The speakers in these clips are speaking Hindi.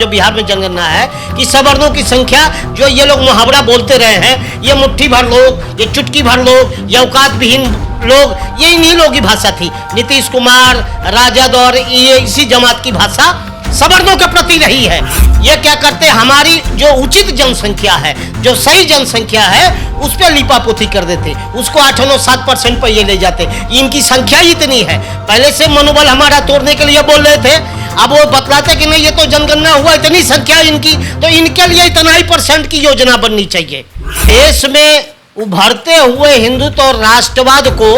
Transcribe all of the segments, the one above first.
बिहार में जनगणना है कि सवर्णों की संख्या जो ये लोग मुहावरा बोलते रहे हैं, ये मुट्ठी भर लोग, ये चुटकी भर लोग, ये औकात विहीन लोग, ये इन्हीं लोगों की भाषा थी। नीतीश कुमार, राजद और ये इसी जमात की भाषा सवर्णों के प्रति रही है। ये क्या करते, हमारी जो उचित जनसंख्या है, जो सही जनसंख्या है, उस पर लिपापोती कर देते, उसको 8-9-7% पर ये ले जाते। इनकी संख्या ही इतनी है, पहले से मनोबल हमारा तोड़ने के लिए बोल रहे थे, अब वो बतलाते कि नहीं ये तो जनगणना हुआ, इतनी संख्या इनकी, तो इनके लिए इतना ही % की योजना बननी चाहिए। देश में उभरते हुए हिंदुत्व और राष्ट्रवाद को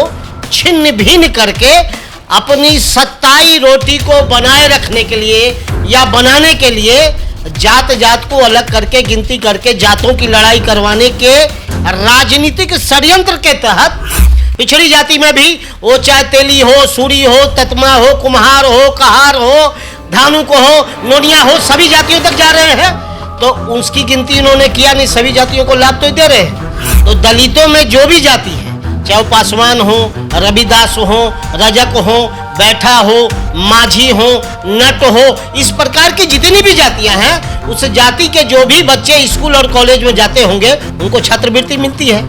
छिन्न भिन्न करके अपनी सत्ताई रोटी को बनाए रखने के लिए या बनाने के लिए जात जात को अलग करके गिनती करके जातों की लड़ाई करवाने के राजनीतिक षड्यंत्र के तहत पिछड़ी जाति में भी वो चाहे तेली हो, सूरी हो, ततमा हो, कुम्हार हो, कहार हो, धानु को हो, नोनिया हो, सभी जातियों तक जा रहे हैं। तो उसकी गिनती इन्होंने किया नहीं, सभी जातियों को लाभ तो दे रहे हैं। तो दलितों में जो भी जाति है, चाहे पासवान हो, रविदास हो, रजक हो, बैठा हो, माझी हो, नट हो, इस प्रकार की जितनी भी जातियां हैं, उस जाति के जो भी बच्चे स्कूल और कॉलेज में जाते होंगे उनको छात्रवृत्ति मिलती है।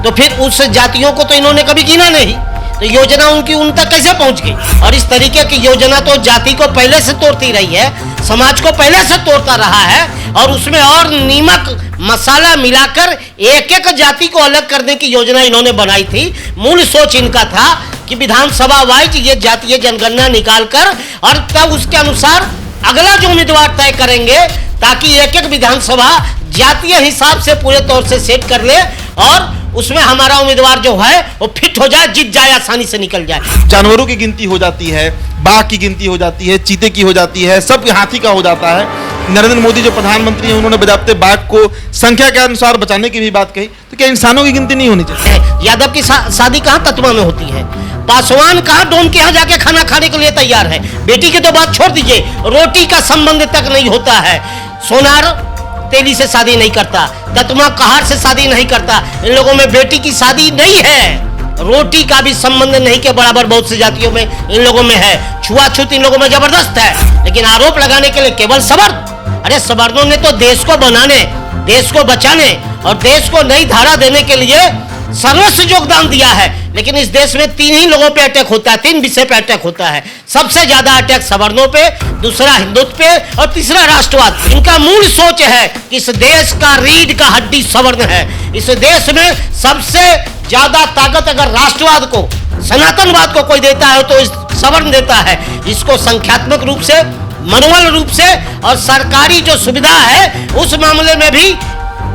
तो फिर उस जातियों को तो इन्होंने कभी गिना नहीं, तो योजना उनकी उन तक कैसे पहुंच गई? और इस तरीके की योजना तो जाति को पहले से तोड़ती रही है, समाज को पहले से तोड़ता रहा है, और उसमें और नीमक मसाला मिलाकर एक एक जाति को अलग करने की योजना इन्होंने बनाई थी। मूल सोच इनका था कि विधानसभा वाइज ये जातीय जनगणना निकालकर और तब उसके अनुसार अगला जो उम्मीदवार तय करेंगे, ताकि एक एक विधानसभा जातीय हिसाब से पूरे तौर से सेट कर ले और उसमें हमारा उम्मीदवार जो है वो फिट हो जाए, जीत जाए, आसानी से निकल जाए। जानवरों की गिनती हो जाती है, बाघ की गिनती हो जाती है, चीते की हो जाती है, सब हाथी का हो जाता है। नरेंद्र मोदी जो प्रधानमंत्री हैं उन्होंने बजाते बाघ को संख्या के अनुसार बचाने की भी बात कही, तो क्या इंसानों की गिनती नहीं होनी चाहिए? यादव की शादी कहाँ ततमा में होती है? पासवान कहाँ डोम के यहाँ जाके खाना खाने के लिए तैयार है? बेटी की तो बात छोड़ दीजिए, रोटी का संबंध तक नहीं होता है। सोनार तेली से शादी नहीं करता, ततमा कहार से शादी नहीं करता, इन लोगों में बेटी की शादी नहीं है। रोटी का भी संबंध नहीं के बराबर बहुत सी जातियों में इन लोगों में है। छुआछूत इन लोगों में जबरदस्त है, लेकिन आरोप लगाने के लिए केवल सवर्ण। अरे सवर्णों ने तो देश को बनाने, देश को बचाने और देश को नई धारा देने के लिए सर्वस्व योगदान दिया है। लेकिन इस देश में 3 ही लोगों पे अटैक होता है, 3 विषय पे अटैक होता है। सबसे ज्यादा अटैक सवर्णों पे, दूसरा हिंदुत्व पे और तीसरा राष्ट्रवाद। इनका मूल सोच है कि इस देश का रीढ़ का हड्डी सवर्ण है। इस देश में सबसे ज्यादा ताकत अगर राष्ट्रवाद को, सनातनवाद को कोई देता है तो इस सवर्ण देता है। इसको संख्यात्मक रूप से, मनोबल रूप से और सरकारी जो सुविधा है उस मामले में भी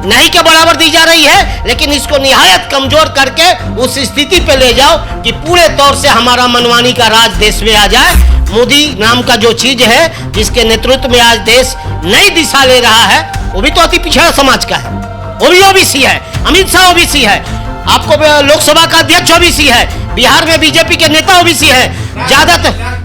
नहीं के बराबर दी जा रही है, लेकिन इसको निहायत कमजोर करके उस स्थिति पे ले जाओ कि पूरे तौर से हमारा मनमानी का राज देश में आ जाए। मोदी नाम का जो चीज है, जिसके नेतृत्व में आज देश नई दिशा ले रहा है, वो भी तो अति पिछड़ा समाज का है, वो भी ओबीसी है। अमित शाह ओबीसी है, आपको लोकसभा का अध्यक्ष ओबीसी है, बिहार में बीजेपी के नेता ओबीसी है, ज्यादातर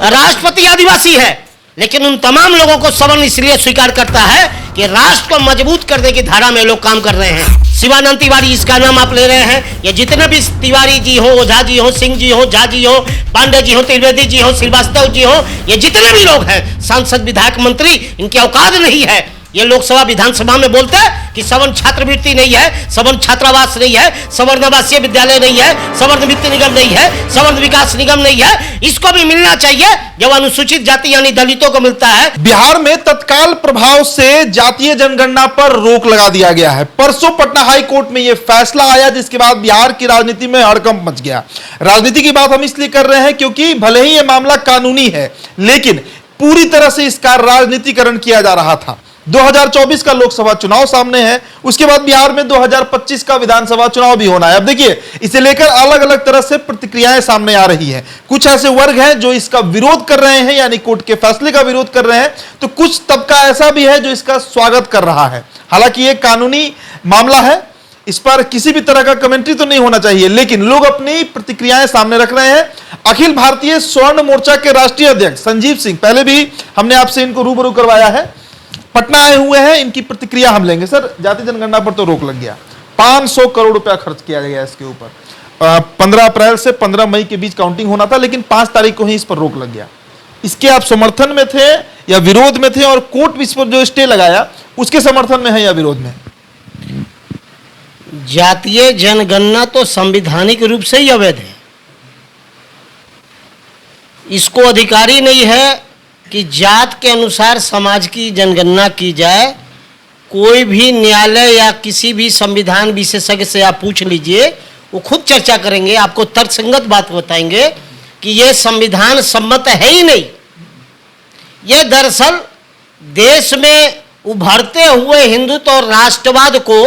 राष्ट्रपति आदिवासी है। लेकिन उन तमाम लोगों को सवर्ण इसलिए स्वीकार करता है कि राष्ट्र को मजबूत करने की धारा में लोग काम कर रहे हैं। शिवानंद तिवारी इसका नाम आप ले रहे हैं, ये जितने भी तिवारी जी हो, ओझा जी हो, सिंह जी हो, झा जी हो, पांडे जी हो, त्रिवेदी जी हो, श्रीवास्तव जी हो, ये जितने भी लोग हैं, सांसद, विधायक, मंत्री, इनकी औकात नहीं है। ये लोकसभा विधानसभा में बोलते हैं कि सवर्ण छात्रवृत्ति नहीं है, सवर्ण छात्रावास नहीं है, सवर्ण आवासीय विद्यालय नहीं है, सवर्ण वित्त निगम नहीं है, सवर्ण विकास निगम नहीं है। इसको भी मिलना चाहिए जब अनुसूचित जाति यानी दलितों को मिलता है। बिहार में तत्काल प्रभाव से जातीय जनगणना पर रोक लगा दिया गया है। परसों पटना हाई कोर्ट में यह फैसला आया, जिसके बाद बिहार की राजनीति में हड़कंप मच गया। राजनीति की बात हम इसलिए कर रहे हैं क्योंकि भले ही यह मामला कानूनी है, लेकिन पूरी तरह से इसका राजनीतिकरण किया जा रहा था। 2024 का लोकसभा चुनाव सामने है, उसके बाद बिहार में 2025 का विधानसभा चुनाव भी होना है। अब देखिए, इसे लेकर अलग अलग तरह से प्रतिक्रियाएं सामने आ रही हैं। कुछ ऐसे वर्ग हैं जो इसका विरोध कर रहे हैं, यानी कोर्ट के फैसले का विरोध कर रहे हैं, तो कुछ तबका ऐसा भी है जो इसका स्वागत कर रहा है। हालांकि यह कानूनी मामला है, इस पर किसी भी तरह का कमेंट्री तो नहीं होना चाहिए, लेकिन लोग अपनी प्रतिक्रियाएं सामने रख रहे हैं। अखिल भारतीय स्वर्ण मोर्चा के राष्ट्रीय अध्यक्ष संजीव सिंह, पहले भी हमने आपसे इनको रूबरू करवाया है, पटना आए हुए हैं। इनकी प्रतिक्रिया हम लेंगे। सर, जाति जनगणना पर तो रोक लग गया, 500 करोड़ रुपया खर्च किया गया इसके ऊपर। 15 अप्रैल से 15 मई के बीच काउंटिंग होना था, लेकिन 5 तारीख को ही इस पर रोक लग गया। इसके आप समर्थन में थे या विरोध में थे, और कोर्ट इस पर जो स्टे लगाया उसके समर्थन में है या विरोध में? जातीय जनगणना तो संवैधानिक रूप से ही अवैध है। इसको अधिकारी नहीं है कि जात के अनुसार समाज की जनगणना की जाए। कोई भी न्यायालय या किसी भी संविधान विशेषज्ञ से आप पूछ लीजिए, वो खुद चर्चा करेंगे, आपको तर्कसंगत बात बताएंगे कि ये संविधान सम्मत है ही नहीं। ये दरअसल देश में उभरते हुए हिंदुत्व और राष्ट्रवाद को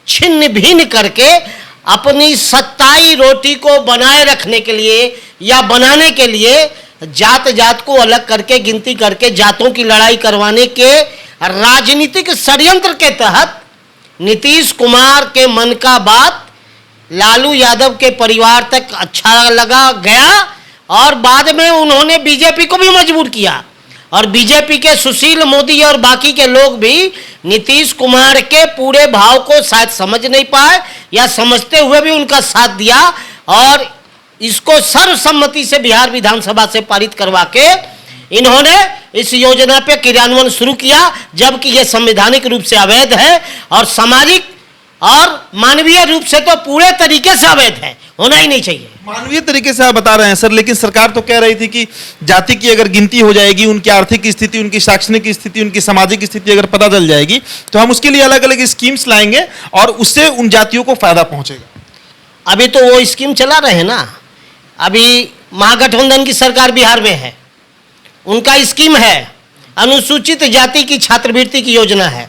छिन्न भिन्न करके अपनी सत्ताई रोटी को बनाए रखने के लिए या बनाने के लिए जात जात को अलग करके गिनती करके जातों की लड़ाई करवाने के राजनीतिक षड्यंत्र के तहत नीतीश कुमार के मन का बात लालू यादव के परिवार तक अच्छा लगा गया और बाद में उन्होंने बीजेपी को भी मजबूर किया, और बीजेपी के सुशील मोदी और बाकी के लोग भी नीतीश कुमार के पूरे भाव को शायद समझ नहीं पाए या समझते हुए भी उनका साथ दिया, और इसको सर्वसम्मति से बिहार विधानसभा से पारित करवा के इन्होंने इस योजना पे क्रियान्वयन शुरू किया, जबकि यह संवैधानिक रूप से अवैध है और सामाजिक और मानवीय रूप से तो पूरे तरीके से अवैध है, होना ही नहीं चाहिए। मानवीय तरीके से आप बता रहे हैं सर, लेकिन सरकार तो कह रही थी कि जाति की अगर गिनती हो जाएगी, उनकी आर्थिक स्थिति, उनकी शैक्षणिक स्थिति, उनकी सामाजिक स्थिति अगर पता चल जाएगी तो हम उसके लिए अलग अलग स्कीम्स लाएंगे और उससे उन जातियों को फायदा पहुंचेगा। अभी तो वो स्कीम चला रहे हैं ना, अभी महागठबंधन की सरकार बिहार में है, उनका स्कीम है अनुसूचित जाति की छात्रवृत्ति की योजना है।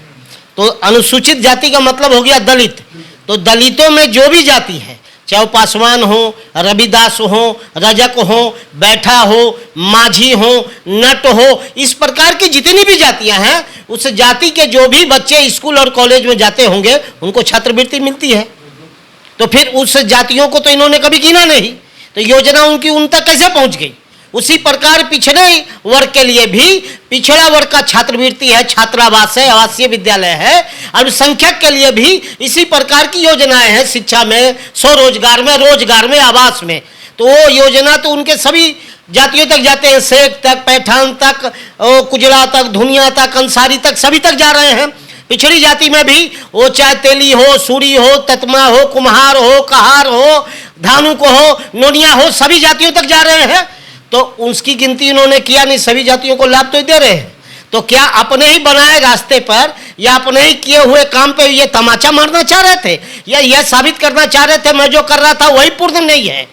तो अनुसूचित जाति का मतलब हो गया दलित, तो दलितों में जो भी जाति है, चाहे वो पासवान हो, रविदास हो, रजक हो, बैठा हो, माझी हो, नट हो, इस प्रकार की जितनी भी जातियां हैं, उस जाति के जो भी बच्चे स्कूल और कॉलेज में जाते होंगे उनको छात्रवृत्ति मिलती है। तो फिर उस जातियों को तो इन्होंने कभी गिना नहीं, तो योजना उनकी उन तक कैसे पहुंच गई? उसी प्रकार पिछड़े वर्ग के लिए भी पिछड़ा वर्ग का छात्रवृत्ति है, छात्रावास है, आवासीय विद्यालय है, अल्पसंख्यक के लिए भी इसी प्रकार की योजनाएं हैं, शिक्षा में, स्वरोजगार में, रोजगार में, आवास में। तो वो योजना तो उनके सभी जातियों तक जाते हैं, शेख तक, पैठान तक, कुजरा तक, धुनिया तक, अंसारी तक, सभी तक जा रहे हैं। पिछड़ी जाति में भी वो चाहे तेली हो, सूरी हो, ततमा हो, कुम्हार हो, कहार हो, धानुक हो, नोनिया हो, सभी जातियों तक जा रहे हैं। तो उसकी गिनती इन्होंने किया नहीं, सभी जातियों को लाभ तो दे रहे हैं। तो क्या अपने ही बनाए रास्ते पर या अपने ही किए हुए काम पे ये तमाचा मारना चाह रहे थे या यह साबित करना चाह रहे थे मैं जो कर रहा था वही पूर्ण नहीं है?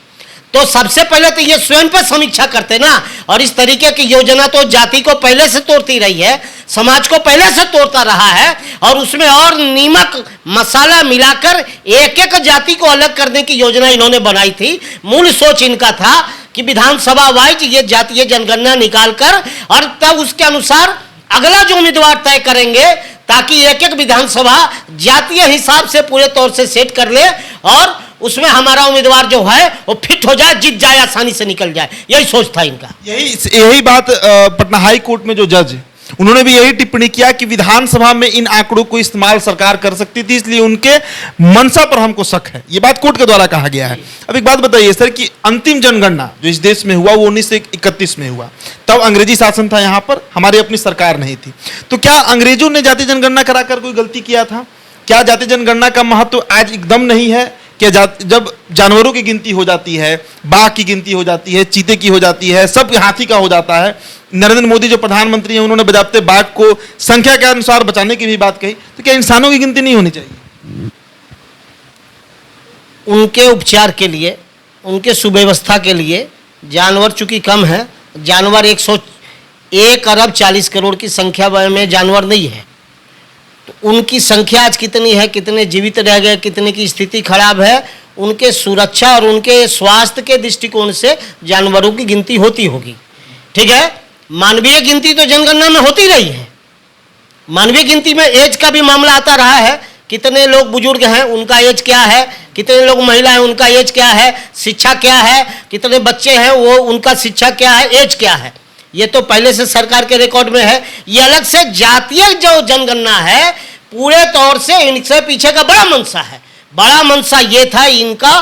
तो सबसे पहले तो ये स्वयं पर समीक्षा करते ना, और इस तरीके की योजना तो जाति को पहले से तोड़ती रही है, समाज को पहले से तोड़ता रहा है, और उसमें और नीमक मसाला मिलाकर एक एक जाति को अलग करने की योजना इन्होंने बनाई थी। मूल सोच इनका था कि विधानसभा वाइज ये जातीय जनगणना निकालकर और तब उसके अनुसार अगला जो उम्मीदवार तय करेंगे, ताकि एक एक विधानसभा जातीय हिसाब से पूरे तौर से सेट कर ले और उसमें हमारा उम्मीदवार जो है वो फिट हो जाए, जीत जाए, आसानी से निकल जाए। यही सोच था इनका। यही बात पटना हाई कोर्ट में जो जज, उन्होंने भी यही टिप्पणी किया कि विधानसभा में इन आंकड़ों को इस्तेमाल सरकार कर सकती थी, इसलिए उनके मंशा पर हमको शक है। ये बात कोर्ट के द्वारा कहा गया है। अब एक बात बताइए सर कि अंतिम जनगणना जो इस देश में हुआ वो 1931 में हुआ, तब अंग्रेजी शासन था यहाँ पर, हमारी अपनी सरकार नहीं थी। तो क्या अंग्रेजों ने जाति जनगणना कराकर कोई गलती किया था? क्या जाति जनगणना का महत्व आज एकदम नहीं है? कि जब जानवरों की गिनती हो जाती है, बाघ की गिनती हो जाती है, चीते की हो जाती है, सब हाथी का हो जाता है, नरेंद्र मोदी जो प्रधानमंत्री हैं उन्होंने बजाते बाघ को संख्या के अनुसार बचाने की भी बात कही, तो क्या इंसानों की गिनती नहीं होनी चाहिए? उनके उपचार के लिए, उनके सुव्यवस्था के लिए जानवर चूंकि कम है, जानवर 101 अरब 40 करोड़ की संख्या में जानवर नहीं है, तो उनकी संख्या आज कितनी है, कितने जीवित रह गए, कितने की स्थिति खराब है, उनके सुरक्षा और उनके स्वास्थ्य के दृष्टिकोण से जानवरों की गिनती होती होगी। ठीक है, मानवीय गिनती तो जनगणना में होती रही है। मानवीय गिनती में एज का भी मामला आता रहा है, कितने लोग बुजुर्ग हैं उनका एज क्या है, कितने लोग महिला हैं उनका एज क्या है, शिक्षा क्या है, कितने बच्चे हैं वो उनका शिक्षा क्या है, एज क्या है, ये तो पहले से सरकार के रिकॉर्ड में है। ये अलग से जातीय जो जनगणना है पूरे तौर से इनसे पीछे का बड़ा मंशा है। बड़ा मंशा ये था इनका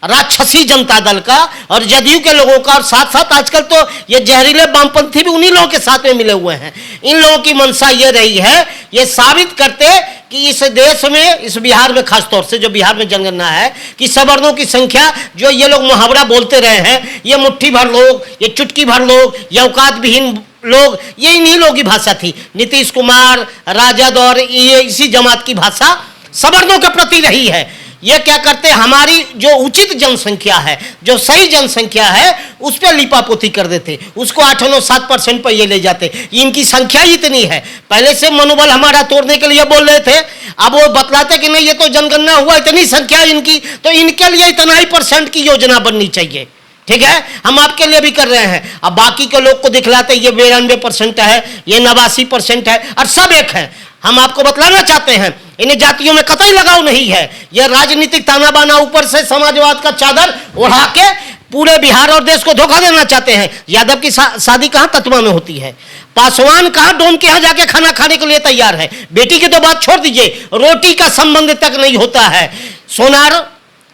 राक्षसी जनता दल का और जदयू के लोगों का, और साथ साथ आजकल तो ये जहरीले वामपंथी भी उन्हीं लोगों के साथ में मिले हुए हैं। इन लोगों की मंशा ये रही है, ये साबित करते कि इस देश में, इस बिहार में खासतौर से जो बिहार में जनगणना है, कि सवर्णों की संख्या जो ये लोग मुहावरा बोलते रहे हैं, ये मुट्ठी भर लोग, ये चुटकी भर लोग, ये औकात विहीन लोग, ये इन्हीं लोगों की भाषा थी। नीतीश कुमार, राजद और ये इसी जमात की भाषा सवर्णों के प्रति रही है। ये क्या करते, हमारी जो उचित जनसंख्या है, जो सही जनसंख्या है, उस पर लिपापोती कर देते, उसको 8-9-7% पर ये ले जाते। इनकी संख्या ही इतनी है, पहले से मनोबल हमारा तोड़ने के लिए बोल रहे थे, अब वो बतलाते कि नहीं ये तो जनगणना हुआ, इतनी संख्या इनकी, तो इनके लिए इतना ही % की योजना बननी चाहिए। ठीक है, हम आपके लिए भी कर रहे हैं। अब बाकी के लोग को दिखलाते ये 92% है, ये 89% है, और सब एक है। हम आपको बतलाना चाहते हैं, इन जातियों में कतई लगाव नहीं है। यह राजनीतिक ताना बाना ऊपर से समाजवाद का चादर उड़ा के पूरे बिहार और देश को धोखा देना चाहते हैं। यादव की शादी कहां ततवा में होती है, पासवान कहां डोम के यहां जाके खाना खाने के लिए तैयार है। बेटी की तो बात छोड़ दीजिए, रोटी का संबंध तक नहीं होता है। सोनार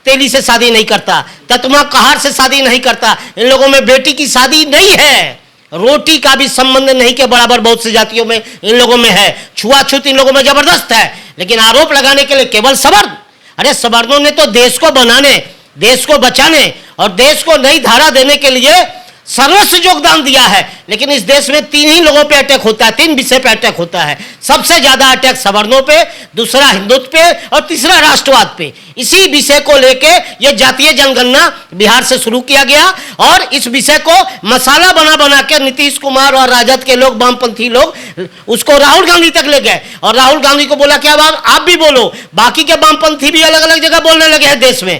तेली से शादी नहीं करता, ततमा कहार से शादी नहीं करता। इन लोगों में बेटी की शादी नहीं है, रोटी का भी संबंध नहीं के बराबर बहुत सी जातियों में इन लोगों में है। छुआछूत इन लोगों में जबरदस्त है, लेकिन आरोप लगाने के लिए केवल सवर्ण। अरे सवर्णों ने तो देश को बनाने, देश को बचाने और देश को नई धारा देने के लिए सर्वस्व योगदान दिया है। लेकिन इस देश में 3 ही लोगों पे अटैक होता है, 3 विषय पे अटैक होता है। सबसे ज्यादा अटैक सवर्णों पे, दूसरा हिंदुत्व पे और तीसरा राष्ट्रवाद पे। इसी विषय को लेके ये जातीय जनगणना बिहार से शुरू किया गया और इस विषय को मसाला बना बना के नीतीश कुमार और राजद के लोग, वामपंथी लोग, उसको राहुल गांधी तक ले गए और राहुल गांधी को बोला क्या आप भी बोलो। बाकी के वामपंथी भी अलग अलग जगह बोलने लगे हैं देश में।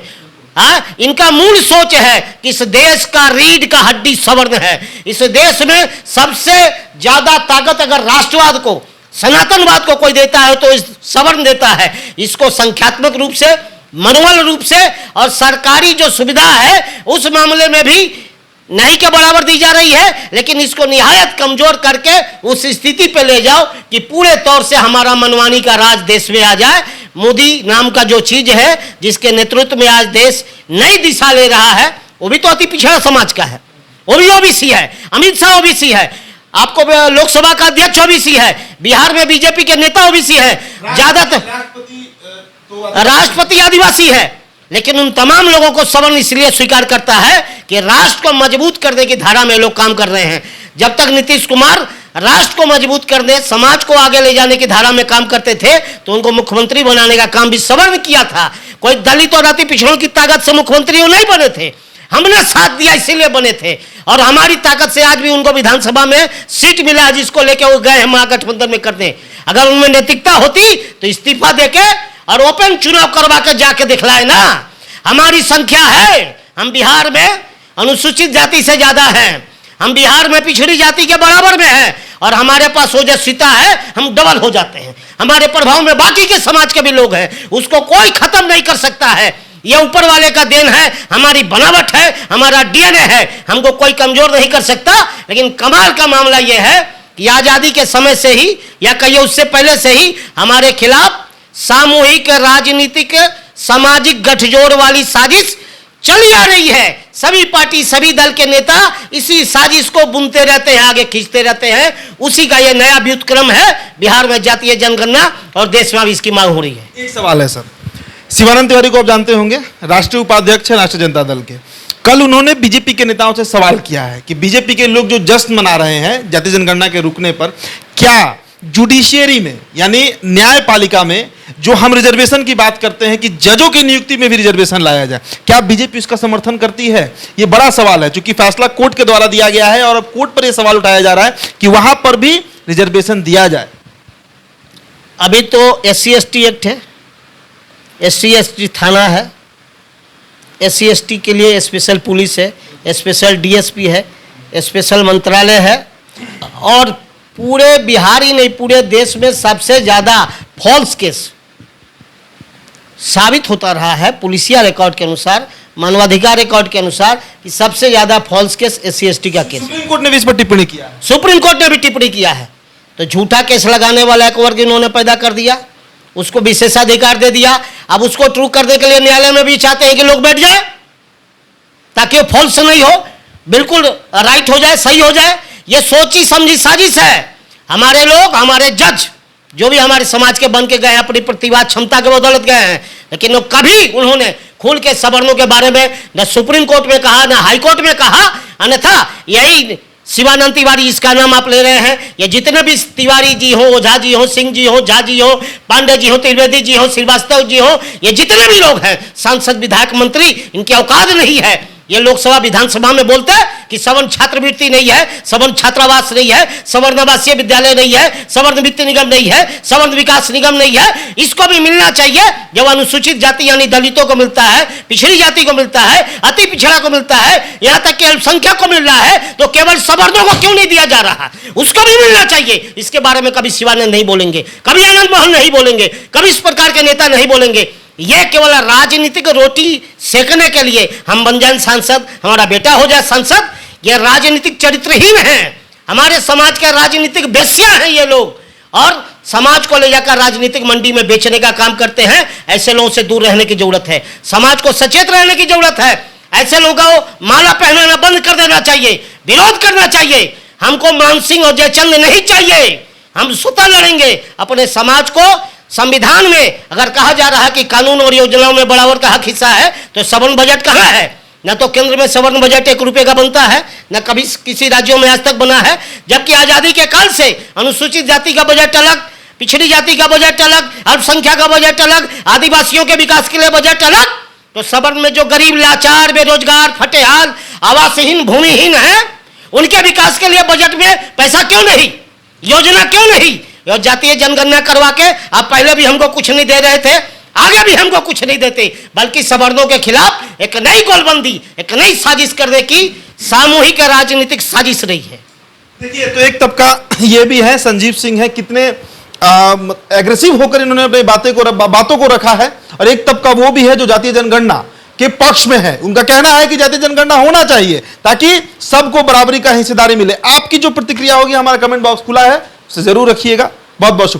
इनका मूल सोच है कि इस देश का रीढ़ का हड्डी सवर्ण है। इस देश में सबसे ज्यादा ताकत अगर राष्ट्रवाद को, सनातनवाद को कोई देता है तो इस सवर्ण देता है। इसको संख्यात्मक रूप से, मनोबल रूप से और सरकारी जो सुविधा है उस मामले में भी नहीं के बराबर दी जा रही है, लेकिन इसको निहायत कमजोर करके उस स्थिति पे ले जाओ कि पूरे तौर से हमारा मनमानी का राज देश में आ जाए। मोदी नाम का जो चीज है, जिसके नेतृत्व में आज देश नई दिशा ले रहा है, वो भी तो अति पिछड़ा समाज का है, वो भी ओबीसी है। अमित शाह ओबीसी है, आपको लोकसभा का अध्यक्ष ओबीसी है, बिहार में बीजेपी के नेता ओबीसी है, ज्यादातर राष्ट्रपति आदिवासी है। लेकिन उन तमाम लोगों को सवर्ण इसलिए स्वीकार करता है कि राष्ट्र को मजबूत करने की धारा में लोग काम कर रहे हैं। जब तक नीतीश कुमार राष्ट्र को मजबूत करने, समाज को आगे ले जाने की धारा में काम करते थे, तो उनको मुख्यमंत्री बनाने का काम भी सवर्ण किया था। कोई दलित और अति पिछड़ों की ताकत से मुख्यमंत्री वो नहीं बने थे, हमने साथ दिया इसीलिए बने थे। और हमारी ताकत से आज भी उनको विधानसभा में सीट मिला है, जिसको लेके वो गए हैं महागठबंधन में करने। अगर उनमें नैतिकता होती तो इस्तीफा देके और ओपन चुनाव करवा के जाके दिखलाए ना। हमारी संख्या है, हम बिहार में अनुसूचित जाति से ज्यादा हैं, हम बिहार में पिछड़ी जाति के बराबर में हैं और हमारे पास ओजस्विता है, हम डबल हो जाते हैं। हमारे प्रभाव में बाकी के समाज के भी लोग हैं, उसको कोई खत्म नहीं कर सकता है। यह ऊपर वाले का देन है, हमारी बनावट है, हमारा डीएनए है, हमको कोई कमजोर नहीं कर सकता। लेकिन कमाल का मामला यह है कि आजादी के समय से ही या कहिए उससे पहले से ही हमारे खिलाफ सामूहिक राजनीतिक सामाजिक गठजोड़ वाली साजिश चली आ रही है। सभी पार्टी, सभी दल के नेता इसी साजिश को बुनते रहते हैं, आगे खींचते रहते हैं। उसी का यह नया व्युत्क्रम है बिहार में जातीय जनगणना, और देश में भी इसकी मांग हो रही है। एक सवाल है सर, शिवानंद तिवारी को आप जानते होंगे, राष्ट्रीय उपाध्यक्ष है राष्ट्रीय जनता दल के। कल उन्होंने बीजेपी के नेताओं से सवाल किया है कि बीजेपी के लोग जो जश्न मना रहे हैं जातीय जनगणना के रुकने पर, क्या जुडिशियरी में यानी न्यायपालिका में जो हम रिजर्वेशन की बात करते हैं कि जजों की नियुक्ति में भी रिजर्वेशन लाया जाए, क्या बीजेपी इसका समर्थन करती है? ये बड़ा सवाल है, क्योंकि फैसला कोर्ट के द्वारा दिया गया है और अब कोर्ट पर यह सवाल उठाया जा रहा है कि वहां पर भी रिजर्वेशन दिया जाए। अभी तो SC/ST एक्ट है, SC/ST थाना है, SC/ST के लिए स्पेशल पुलिस है, स्पेशल DSP है, स्पेशल मंत्रालय है, और पूरे बिहार ही नहीं पूरे देश में सबसे ज्यादा फॉल्स केस साबित होता रहा है। पुलिसिया रिकॉर्ड के अनुसार, मानवाधिकार रिकॉर्ड के अनुसार, कि सबसे ज्यादा फॉल्स केस SC/ST का केस। सुप्रीम कोर्ट ने भी इस पर टिप्पणी किया है। सुप्रीम कोर्ट ने भी टिप्पणी किया है। तो झूठा केस लगाने वाला एक वर्ग इन्होंने पैदा कर दिया, उसको विशेषाधिकार दे दिया। अब उसको ट्रू करने के लिए न्यायालय में भी चाहते हैं कि लोग बैठ जाए, ताकि वो फॉल्स नहीं हो, बिल्कुल राइट हो जाए, सही हो जाए। ये सोची समझी साजिश है। हमारे लोग, हमारे जज जो भी हमारे समाज के बन के गए हैं, अपनी प्रतिभा क्षमता के बदौलत गए हैं, लेकिन वो कभी उन्होंने खुल के सवर्णों के बारे में न सुप्रीम कोर्ट में कहा, न हाई कोर्ट में कहा। अन्यथा यही शिवानंद तिवारी, इसका नाम आप ले रहे हैं, ये जितने भी तिवारी जी हो, ओझा जी हो, सिंह जी हो, झा जी हो, पांडे जी हो, त्रिवेदी जी हो, श्रीवास्तव जी हो, ये जितने भी लोग हैं, सांसद, विधायक, मंत्री, इनकी औकात नहीं है। ये लोकसभा विधानसभा में बोलते हैं कि सवर्ण छात्रवृत्ति नहीं है, सवर्ण छात्रावास नहीं है, सवर्ण आवासीय विद्यालय नहीं है, सवर्ण वित्त निगम नहीं है, सवर्ण विकास निगम नहीं है। इसको भी मिलना चाहिए। जब अनुसूचित जाति यानी दलितों को मिलता है, पिछड़ी जाति को मिलता है, अति पिछड़ा को मिलता है, यहाँ तक कि अल्पसंख्यक को मिल रहा है, तो केवल सवर्णों को क्यों नहीं दिया जा रहा? उसको भी मिलना चाहिए। इसके बारे में कभी शिवानंद नहीं बोलेंगे, कभी आनंद मोहन नहीं बोलेंगे, कभी इस प्रकार के नेता नहीं बोलेंगे। ये केवल राजनीतिक रोटी सेकने के लिए हम बन जाए सांसद, हमारा बेटा हो जाए सांसद, ये राजनीतिक चरित्रहीन है। हमारे समाज के राजनीतिक बेस्या हैं ये लोग, और समाज को ले जाकर राजनीतिक मंडी में बेचने का काम करते हैं। ऐसे लोगों से दूर रहने की जरूरत है। समाज को सचेत रहने की जरूरत है। ऐसे लोगों को माला पहनाना बंद कर देना चाहिए, विरोध करना चाहिए। हमको मानसिंह और जयचंद नहीं चाहिए। हम स्वतः लड़ेंगे अपने समाज को। संविधान में अगर कहा जा रहा है कि कानून और योजनाओं में बराबर का हक हिस्सा है, तो सवर्ण बजट कहाँ है? न तो केंद्र में सवर्ण बजट 1 रुपए का बनता है, न कभी किसी राज्यों में आज तक बना है। जबकि आजादी के काल से अनुसूचित जाति का बजट अलग, पिछड़ी जाति का बजट अलग, अल्पसंख्यक का बजट अलग, आदिवासियों के विकास के लिए बजट अलग। तो सवर्ण में जो गरीब, लाचार, बेरोजगार, फटेहाल, आवासहीन, भूमिहीन है, उनके विकास के लिए बजट में पैसा क्यों नहीं? योजना क्यों नहीं? जातीय जनगणना करवा के आप पहले भी हमको कुछ नहीं दे रहे थे, आगे भी हमको कुछ नहीं देते, बल्कि सवर्णों के खिलाफ एक नई गोलबंदी, एक नई साजिश करने की सामूहिक राजनीतिक साजिश रही है। देखिए, तो एक तबका ये भी है, संजीव सिंह है, कितने एग्रेसिव होकर इन्होंने अपनी बातों को रखा है। और एक तबका वो भी है जो जातीय जनगणना के पक्ष में है। उनका कहना है कि जातीय जनगणना होना चाहिए ताकि सबको बराबरी का हिस्सेदारी मिले। आपकी जो प्रतिक्रिया होगी, हमारा कमेंट बॉक्स खुला है, उसे जरूर रखिएगा। बहुत बहुत शुक्रिया।